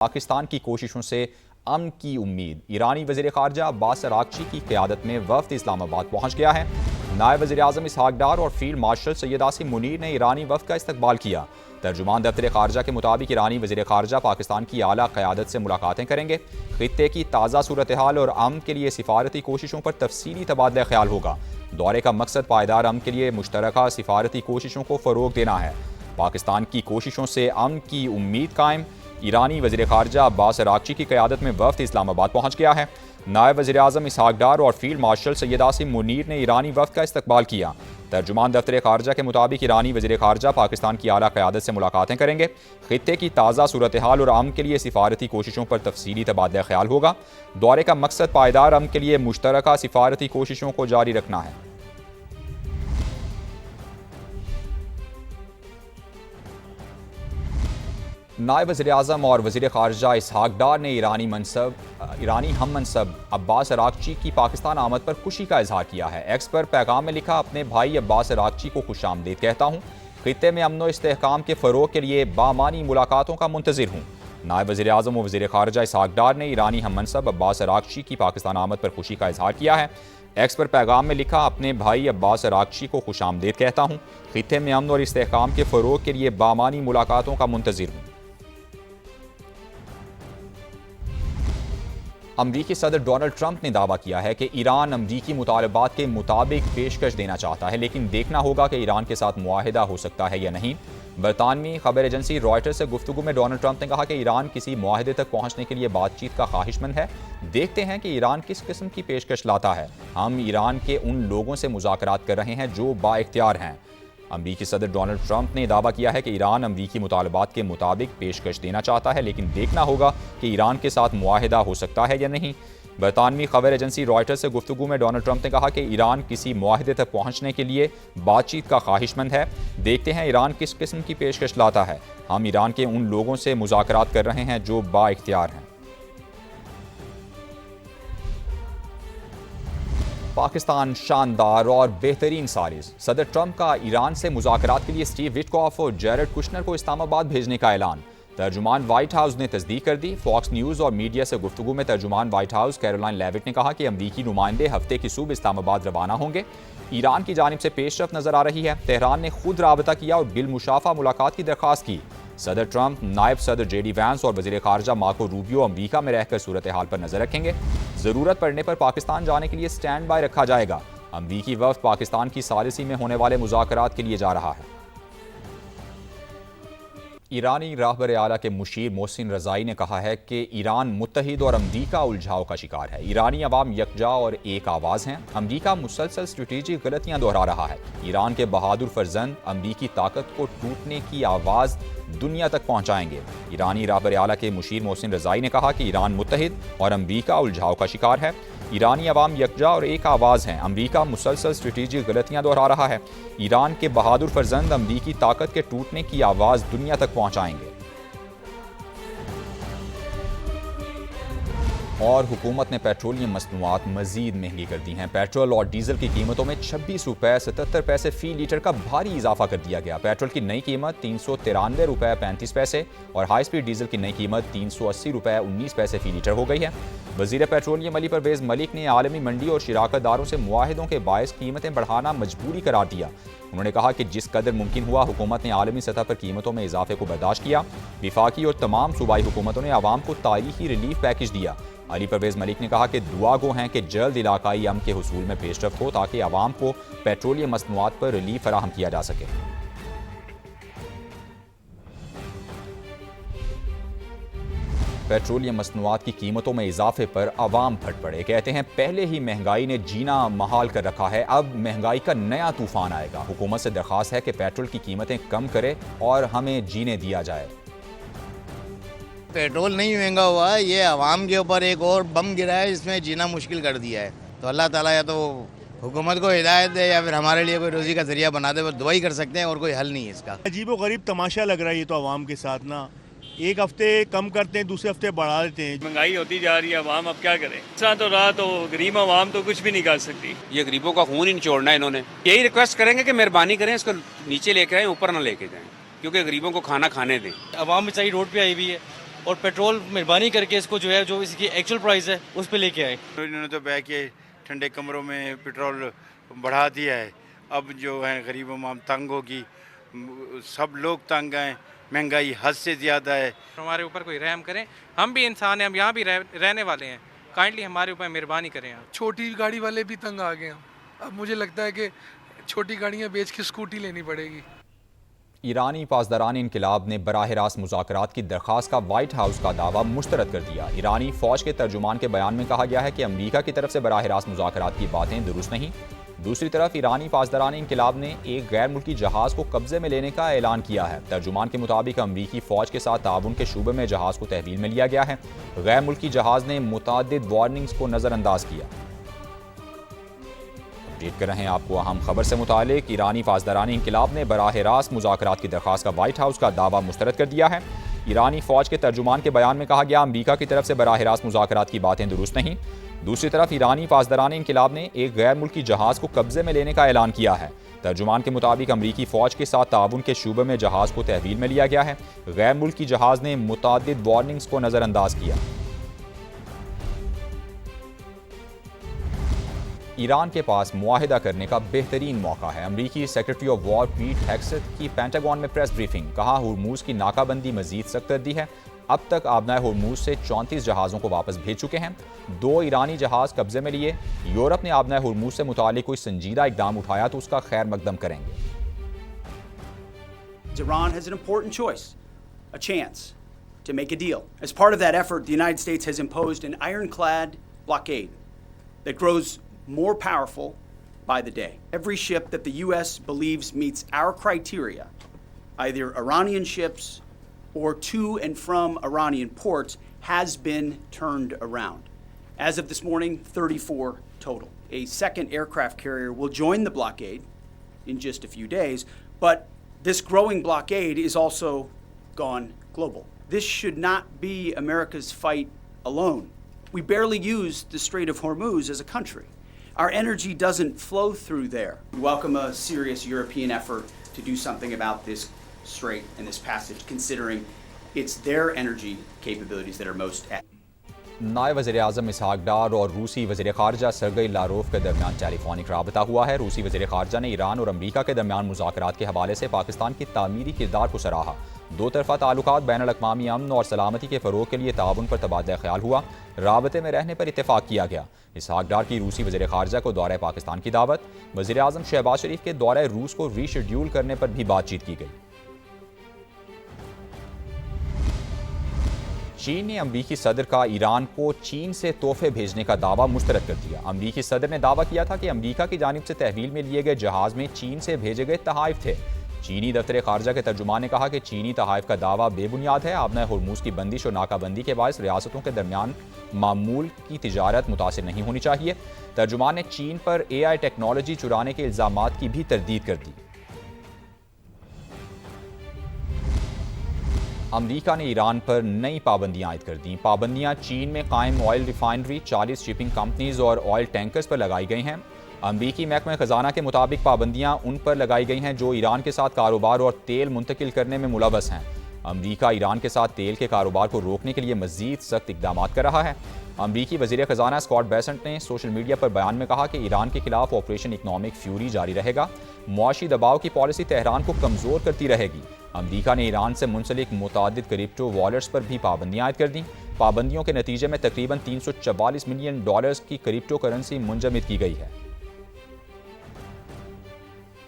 पाकिस्तान की कोशिशों से अमन की उम्मीद। ईरानी वज़ीर ख़ारजा अब्बास अराग़ची की क़यादत में वफ़द इस्लामाबाद पहुँच गया है। नायब वज़ीर आज़म इसहाक़ डार और फील्ड मार्शल सैयद आसिम मुनीर ने ईरानी वफ़द का इस्तक़बाल किया। तर्जुमान दफ्तर ख़ारजा के मुताबिक ईरानी वज़ीर ख़ारजा पाकिस्तान की आला क़यादत से मुलाकातें करेंगे। ख़ित्ते की ताज़ा सूरत हाल और अमन के लिए सिफारती कोशिशों पर तफसीली तबादला ख्याल होगा। दौरे का मकसद पायदार अमन के लिए मुश्तरका सिफारती कोशिशों को फ़रोग़ देना है। पाकिस्तान की कोशिशों से अमन की उम्मीद कायम। ईरानी वज़ीर ख़ारजा अब्बास अराग़ची की क़यादत में वफ़द इस्लामाबाद पहुँच गया है। नायब वज़ीर आज़म इसहाक़ डार और फील्ड मार्शल सैयद आसिम मुनीर ने ईरानी वफ़द का इस्तक़बाल किया। तर्जुमान दफ्तर ख़ारजा के मुताबिक ईरानी वज़ीर ख़ारजा पाकिस्तान की आला क़यादत से मुलाकातें करेंगे। ख़ित्ते की ताज़ा सूरत हाल और अमन के लिए सिफारती कोशिशों पर तफसीली तबादला ख्याल होगा। दौरे का मकसद पायदार अमन के लिए मुश्तरका सिफारती कोशिशों को जारी रखना है। नायब वज़ीर आज़म और वज़ीर ख़ारजा इसहाक़ डार ने ईरानी हम मनसब अब्बास अराग़ची की पाकिस्तान आमद पर खुशी का इजहार किया है। एक्स पर पैगाम में लिखा, अपने भाई अब्बास अराग़ची को खुशामदीद कहता हूँ। ख़ित्ते में अमन व इस्तेहकाम के फ़रोग़ के लिए बामानी मुलाकातों का मुंतज़िर हूँ। नायब वज़ीर आज़म और वज़ीर ख़ारजा इसहाक़ डार ने ईरानी हम मनसब अब्बास अराग़ची की पाकिस्तान आमद पर खुशी का इजहार किया है। एक्स पर पैगाम में लिखा, अपने भाई अब्बास अराग़ची को खुशामदीद कहता हूँ। ख़ित्ते में अमन और इस्तेहकाम के फ़रोग़ के लिए बामानी मुलाकातों का मुंतज़िर हूँ। अमरीकी सदर डोनाल्ड ट्रंप ने दावा किया है कि ईरान अमरीकी मुतालबात के मुताबिक पेशकश देना चाहता है, लेकिन देखना होगा कि ईरान के साथ मुआहिदा हो सकता है या नहीं। बरतानवी खबर एजेंसी रॉयटर्स से गुफ्तगू में डोनाल्ड ट्रंप ने कहा कि ईरान किसी मुआहिदे तक पहुंचने के लिए बातचीत का ख्वाहिशमंद है। देखते हैं कि ईरान किस किस्म की पेशकश लाता है। हम ईरान के उन लोगों से मुज़ाकरात कर रहे हैं जो बाइख्तियार हैं। अमरीकी सदर डोनाल्ड ट्रंप ने दावा किया है कि ईरान अमरीकी मुतालबात के मुताबिक पेशकश देना चाहता है, लेकिन देखना होगा कि ईरान के साथ मुआहिदा हो सकता है या नहीं। बरतानवी खबर एजेंसी रॉयटर्स से गुफ्तगू में डोनाल्ड ट्रंप ने कहा कि ईरान किसी मुआहिदे तक पहुंचने के लिए बातचीत का ख्वाहिशमंद है। देखते हैं ईरान किस किस्म की पेशकश लाता है। हम ईरान के उन लोगों से मुज़ाकरात कर रहे हैं जो बाइख्तियार हैं। पाकिस्तान शानदार और बेहतरीन साजिश। सदर ट्रंप का ईरान से मुज़ाकरात के लिए स्टीव विटकॉफ और जेरेड कुशनर को इस्लामाबाद भेजने का ऐलान। तर्जुमान व्हाइट हाउस ने तस्दीक कर दी। फॉक्स न्यूज़ और मीडिया से गुफ्तगू में तर्जुमान व्हाइट हाउस कैरोलाइन लेविट ने कहा कि अमरीकी नुमाइंदे हफ्ते की सुबह इस्लामाबाद रवाना होंगे। ईरान की जानिब से पेशरफ नजर आ रही है। तेहरान ने खुद राबता किया और बिलमुशाफा मुलाकात की दरख्वास्त की। सदर ट्रंप, नायब सदर जेडी वैंस और वज़ीर ख़ारजा मार्को रूबियो अमरीका में रहकर सूरत हाल पर नजर रखेंगे। ज़रूरत पड़ने पर पाकिस्तान जाने के लिए स्टैंड बाय रखा जाएगा। अमरीकी वफ़द पाकिस्तान की सालिसी में होने वाले मुज़ाकरात के लिए जा रहा है। ईरानी रहबर आला के मुशीर मोहसिन रज़ाई ने कहा है कि ईरान मुत्तहिद और अमरीका उलझाव का शिकार है। ईरानी अवाम यकजा और एक आवाज़ हैं। अमरीका मुसलसल स्ट्रेटेजिक गलतियां दोहरा रहा है। ईरान के बहादुर फर्जंद अमरीकी ताकत को टूटने की आवाज़ दुनिया तक पहुंचाएंगे। ईरानी रहबर आला के मुशीर मोहसिन रज़ाई ने कहा कि ईरान मुत्तहिद और अमरीका उलझाव का शिकार है। ईरानी अवाम यकजा और एक आवाज़ हैं। अमरीका मुसलसल स्ट्रेटेजिक गलतियां दोहरा रहा है। ईरान के बहादुर फर्जंद अमरीकी ताकत के टूटने की आवाज़ दुनिया तक पहुंचाएंगे। और हुकूमत ने पेट्रोलियम मसनूआत मजीद महंगी कर दी हैं। पेट्रोल और डीजल की कीमतों में 26 रुपये 77 पैसे फ़ी लीटर का भारी इजाफा कर दिया गया। पेट्रोल की नई कीमत 393 रुपये 35 पैसे और हाई स्पीड डीजल की नई कीमत 380 रुपये 19 पैसे फ़ी लीटर हो गई है। वज़ीर पेट्रोलियम अली परवेज़ मलिक ने आलमी मंडी और शिराकतदारों से मुआहिदों के बायस कीमतें बढ़ाना मजबूरी करार दिया। उन्होंने कहा कि जिस कदर मुमकिन हुआ हुकूमत ने आलमी सतह पर कीमतों में इजाफे को बर्दाश्त किया। विफाकी और तमाम सूबाई हुकूमतों ने आवाम को तारीखी रिलीफ पैकेज दिया। अली परवेज़ मलिक ने कहा कि दुआ गो हैं कि जल्द इलाकाई अमन के हुसूल में पेशरफ्त हो ताकि आवाम को पेट्रोलियम मसनूआत पर रिलीफ फराहम किया जा सके। पेट्रोलियम मसनूआत की कीमतों में इजाफे पर आवाम फट पड़े। कहते हैं पहले ही महंगाई ने जीना महाल कर रखा है, अब महंगाई का नया तूफान आएगा। हुकूमत से दरख्वास्त है कि पेट्रोल की कीमतें कम करे और हमें जीने दिया जाए। पेट्रोल नहीं महंगा हुआ है, ये आवाम के ऊपर एक और बम गिरा है, इसमें जीना मुश्किल कर दिया है। तो अल्लाह ताला या तो हुकूमत को हिदायत दे या फिर हमारे लिए कोई रोज़ी का जरिया बना दे। वो दुआ ही कर सकते हैं और कोई हल नहीं है इसका। अजीब व गरीब तमाशा लग रहा है ये तो आवाम के साथ ना। एक हफ्ते कम करते हैं, दूसरे हफ्ते बढ़ा देते हैं। महंगाई होती जा रही है, आवाम अब क्या करे। ऐसा तो रहा तो गरीब आवाम तो कुछ भी नहीं कर सकती। ये गरीबों का खून ही निचोड़ना है इन्होंने। यही रिक्वेस्ट करेंगे कि मेहरबानी करें, इसको नीचे लेके आए, ऊपर ना लेके जाएं, क्योंकि गरीबों को खाना खाने दें। आवाम बेचारी रोड पे आई हुई है, और पेट्रोल मेहरबानी करके इसको जो है, जो इसकी एक्चुअल प्राइस है उस पर लेके आए। इन्होंने तो बह के ठंडे कमरों में पेट्रोल बढ़ा दिया है। अब जो है गरीब आवाम तंग होगी, सब लोग तंग हैं, महंगाई हद से ज़्यादा है। हमारे ऊपर कोई रहम करें, हम भी इंसान हैं, हम यहाँ भी रहने वाले हैं, काइंडली हमारे ऊपर मेहरबानी करें आप। छोटी गाड़ी वाले भी तंग आ गए हैं। अब मुझे लगता है कि छोटी गाड़ियाँ बेच के स्कूटी लेनी पड़ेगी। ईरानी पासदारान इनकलाब ने बराह रास्त मुज़ाकरात की दरख्वास्त का वाइट हाउस का दावा मुस्तरद कर दिया। ईरानी फ़ौज के तर्जुमान के बयान में कहा गया है कि अमरीका की तरफ से बराह रास्त मुज़ाकरात की बातें दुरुस्त नहीं। दूसरी तरफ ईरानी पासदारान इनकलाब ने एक गैर मुल्की जहाज़ को कब्जे में लेने का ऐलान किया है। तर्जुमान के मुताबिक अमरीकी फ़ौज के साथ ताउन के शूबे में जहाज़ को तहवील में लिया गया है। गैर मुल्की जहाज़ ने मुतअद्दिद वार्निंग्स को नज़रअंदाज किया। अपडेट कर रहे हैं आपको अहम खबर से मुतालिक। ईरानी पासदारान इनकलाब ने बराह रास्त मुज़ाकरात की दरख्वास्त का वाइट हाउस का दावा मुस्तरद कर दिया है। ईरानी फ़ौज के तर्जुमान के बयान में कहा गया, अमरीका की तरफ से बराह रास्त मुज़ाकरात की बातें दुरुस्त नहीं। दूसरी तरफ ईरानी पासदारान इनकलाब ने एक गैर मुल्की जहाज़ को कब्जे में लेने का ऐलान किया है। तर्जुमान के मुताबिक अमरीकी फ़ौज के साथ ताउन के शूबे में जहाज़ को तहवील में लिया गया है। गैर मुल्की जहाज़ ने मुतअद्दिद वार्निंग्स को नज़रअंदाज किया। ईरान के पास मुआहिदा करने का बेहतरीन मौका है। अमरीकी सेक्रेटरी ऑफ वॉर पीट हेग्सेथ की पेंटागन में प्रेस ब्रीफिंग। कहा, हुर्मुज़ की नाकाबंदी मजीद सख्त कर दी है। अब तक आबनाए हुर्मुज़ से 34 जहाज़ों को वापस भेज चुके हैं। 2 ईरानी जहाज़ कब्जे में लिए। यूरोप ने आबनाए हुर्मुज़ से मुतालिक कोई संजीदा इकदाम उठाया तो उसका खैर मकदम करेंगे। Iran has an important choice, a chance to make a deal. As part of that effort, the United States has imposed an ironclad blockade that grows more powerful by the day. Every ship that the U.S. believes meets our criteria, either Iranian ships or to and from Iranian ports, has been turned around. As of this morning, 34 total. A second aircraft carrier will join the blockade in just a few days, but this growing blockade is also gone global. This should not be America's fight alone. We barely use the Strait of Hormuz as a country. Our energy doesn't flow through there. We welcome a serious European effort to do something about this strait and this passage, considering it's their energy capabilities that are most at. नायब वज़ीर-ए-आज़म इसहाक डार और रूसी वज़ीर ख़ारजा सर्गई लारोफ के दरमियान telephonic राबता हुआ है। रूसी वज़ीर ख़ारजा ने ईरान और अमरीका के दरमियान मुज़ाकरात के हवाले से पाकिस्तान की तामीरी किरदार को सराहा। दो तरफ़ा ताल्लुकात, बैनुल-अक़वामी अमन और सलामती के फ़रोग़ के लिए ताउन पर तबादला ख्याल हुआ। राबते में रहने पर इत्तेफ़ाक किया गया। इसहाक डार की रूसी वज़ीर ख़ारजा को दौरे पाकिस्तान की दावत। वज़ीर-ए-आज़म शहबाज शरीफ के दौरे रूस को रीशेड्यूल करने पर भी बातचीत की गई। चीन ने अमरीकी सदर का ईरान को चीन से तोहफे भेजने का दावा मुस्तरद कर दिया। अमरीकी सदर ने दावा किया था कि अमरीका की जानिब से तहवील में लिए गए जहाज़ में चीन से भेजे गए तहाइफ थे। चीनी दफ्तर ख़ारजा के तर्जुमान ने कहा कि चीनी तहाइफ का दावा बेबुनियाद है। आबनाए हुर्मुज़ की बंदिश और नाकाबंदी के बायस रियासतों के दरमियान मामूल की तिजारत मुतासिर नहीं होनी चाहिए। तर्जुमान ने चीन पर AI टेक्नोलॉजी चुराने के इल्ज़ामात की भी तरदीद कर दी। अमरीका ने ईरान पर नई पाबंदियां आयद कर दी। पाबंदियां चीन में कायम ऑयल रिफाइनरी, 40 शिपिंग कंपनीज और ऑयल टैंकर्स पर लगाई गई हैं। अमरीकी महकमा खजाना के मुताबिक पाबंदियां उन पर लगाई गई हैं जो ईरान के साथ कारोबार और तेल मुंतकिल करने में मुलव्वस हैं। अमरीका ईरान के साथ तेल के कारोबार को रोकने के लिए मजीद सख्त इकदाम कर रहा है। अमरीकी वज़ीर ख़जाना स्कॉट बेसेंट ने सोशल मीडिया पर बयान में कहा कि ईरान के खिलाफ ऑपरेशन इकनॉमिक फ्यूरी जारी रहेगा। मुआशी दबाव की पॉलिसी तेहरान को कमज़ोर करती रहेगी। अमरीका ने ईरान से मुंसलिक मुतादिद क्रिप्टो वॉलेट्स पर भी पाबंदियां आयद कर दी। पाबंदियों के नतीजे में तकरीबन $344 मिलियन की क्रिप्टो करेंसी मुंजमद की गई है।